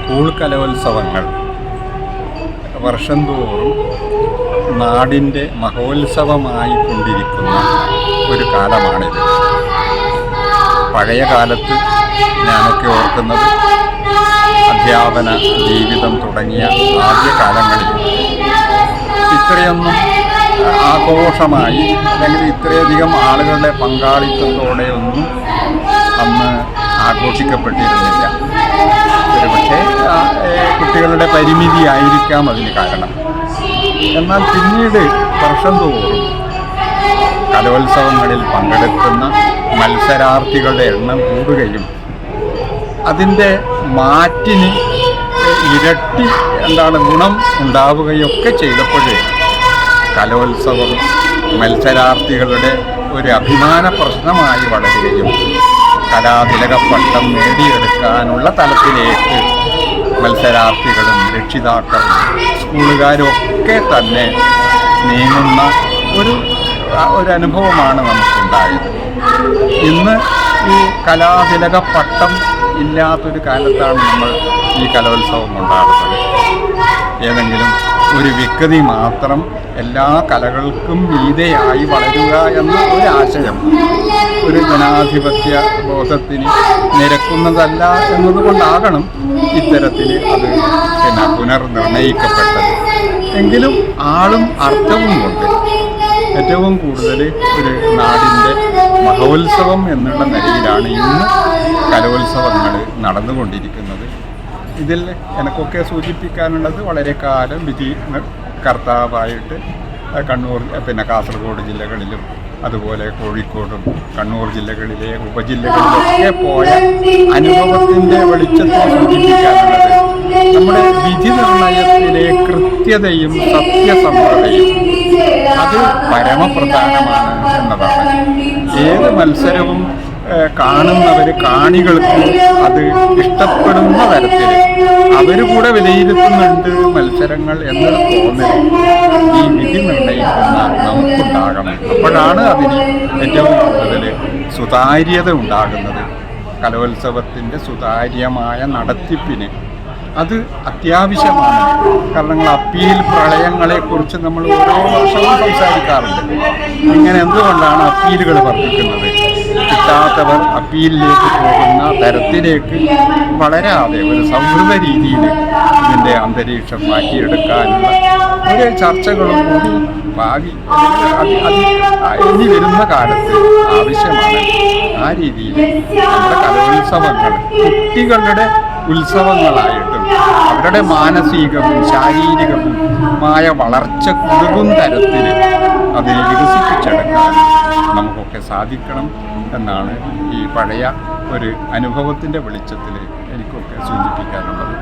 School കലോത്സവങ്ങൾ വർഷം തോറും നാടിൻ്റെ മഹോത്സവമായി കൊണ്ടിരിക്കുന്ന ഒരു കാലമാണിത്. പഴയ കാലത്ത് ഞാനൊക്കെ ഓർക്കുന്നത് അധ്യാപന ജീവിതം തുടങ്ങിയ ആദ്യ കാലങ്ങളിൽ ഇത്രയൊന്നും ആഘോഷമായി അല്ലെങ്കിൽ ഇത്രയധികം ആളുകളുടെ പങ്കാളിത്തത്തോടെയൊന്നും അന്ന് ആഘോഷിക്കപ്പെട്ടിരുന്നില്ല. ഒരുപക്ഷെ കുട്ടികളുടെ പരിമിതിയായിരിക്കാം അതിന് കാരണം. എന്നാൽ പിന്നീട് വർഷം തോറും കലോത്സവങ്ങളിൽ പങ്കെടുക്കുന്ന മത്സരാർത്ഥികളുടെ എണ്ണം കൂടുകയും അതിൻ്റെ മാറ്റിന് ഇരട്ടി ഗുണം ഉണ്ടാവുകയൊക്കെ ചെയ്തപ്പോഴേ കലോത്സവം മത്സരാർത്ഥികളുടെ ഒരു അഭിമാന പ്രശ്നമായി വളരുകയും കലാതിലക പട്ടം നേടിയെടുക്കാനുള്ള തലത്തിലേക്ക് മത്സരാർത്ഥികളും രക്ഷിതാക്കളും സ്കൂളുകാരും ഒക്കെ തന്നെ നീങ്ങുന്ന ഒരു അനുഭവമാണ് നമുക്കുണ്ടായത്. ഇന്ന് ഈ കലാതിലക പട്ടം ഇല്ലാത്തൊരു കാലത്താണ് നമ്മൾ ഈ കലോത്സവം ഉണ്ടാകുന്നത്. ഏതെങ്കിലും ഒരു വ്യക്തി മാത്രം എല്ലാ കലകൾക്കും മീതെയായി വളരുക എന്ന ഒരു ആശയം ഒരു ജനാധിപത്യ ബോധത്തിന് നിരക്കുന്നതല്ല എന്നതുകൊണ്ടാകണം ഇത്തരത്തിൽ അത് പുനർനിർണയിക്കപ്പെട്ടത്. എങ്കിലും ആളും അർത്ഥവും കൊണ്ട് ഏറ്റവും കൂടുതൽ ഒരു നാടിൻ്റെ മഹോത്സവം എന്നുള്ള നിലയിലാണ് ഇന്ന് കലോത്സവങ്ങൾ നടന്നുകൊണ്ടിരിക്കുന്നത്. ഇതിൽ എനിക്കൊക്കെ സൂചിപ്പിക്കാനുള്ളത് വളരെ കാലം വിധി കർത്താവായിട്ട് കാസർഗോഡ് ജില്ലകളിലും അതുപോലെ കോഴിക്കോടും കണ്ണൂർ ജില്ലകളിലെ ഉപജില്ലകളിലൊക്കെ പോയ അനുഭവത്തിൻ്റെ വെളിച്ചത്തിൽ സൂചിപ്പിക്കാനുള്ളത് നമ്മുടെ വിധി നിർണയത്തിലെ കൃത്യതയും സത്യസന്ധതയും അത് പരമപ്രധാനമാണ് എന്നതാണ്. ഏത് മത്സരവും കാണികൾക്ക് അത് ഇഷ്ടപ്പെടുന്ന തരത്തിൽ അവർ കൂടെ വിലയിരുത്തുന്നുണ്ട് മത്സരങ്ങൾ എന്നൊരു തോന്നൽ ഈ വിധി നിർണയിക്കുന്ന നമുക്കുണ്ടാകണം. അപ്പോഴാണ് അതിന് ഏറ്റവും കൂടുതൽ സുതാര്യത ഉണ്ടാകുന്നത്. കലോത്സവത്തിൻ്റെ സുതാര്യമായ നടത്തിപ്പിന് അത് അത്യാവശ്യമാണ്. കാരണം അപ്പീൽ പ്രളയങ്ങളെക്കുറിച്ച് നമ്മൾ ഓരോ വർഷവും സംസാരിക്കാറുണ്ട്. ഇങ്ങനെ എന്തുകൊണ്ടാണ് അപ്പീലുകൾ വർദ്ധിക്കുന്നത്? കിട്ടാത്തവർ അപ്പീലിലേക്ക് പോകുന്ന തരത്തിലേക്ക് വളരാതെ ഒരു സൗഹൃദ രീതിയിൽ ഇതിൻ്റെ അന്തരീക്ഷം മാറ്റിയെടുക്കാനുള്ള ഒരു ചർച്ചകളും കൂടി ഭാവി ഇനി വരുന്ന കാലത്ത് ആവശ്യമാണ്. ആ രീതിയിൽ നമ്മുടെ കലോത്സവങ്ങൾ കുട്ടികളുടെ ഉത്സവങ്ങളായിട്ടും അവരുടെ മാനസികവും ശാരീരികവുമായ വളർച്ച കുടുകും തരത്തിൽ അതിനെ വികസിപ്പിച്ചെടുക്കാൻ നമുക്കൊക്കെ സാധിക്കണം എന്നാണ് ഈ പഴയ ഒരു അനുഭവത്തിൻ്റെ വെളിച്ചത്തിൽ എനിക്കൊക്കെ സൂചിപ്പിക്കാനുള്ളത്.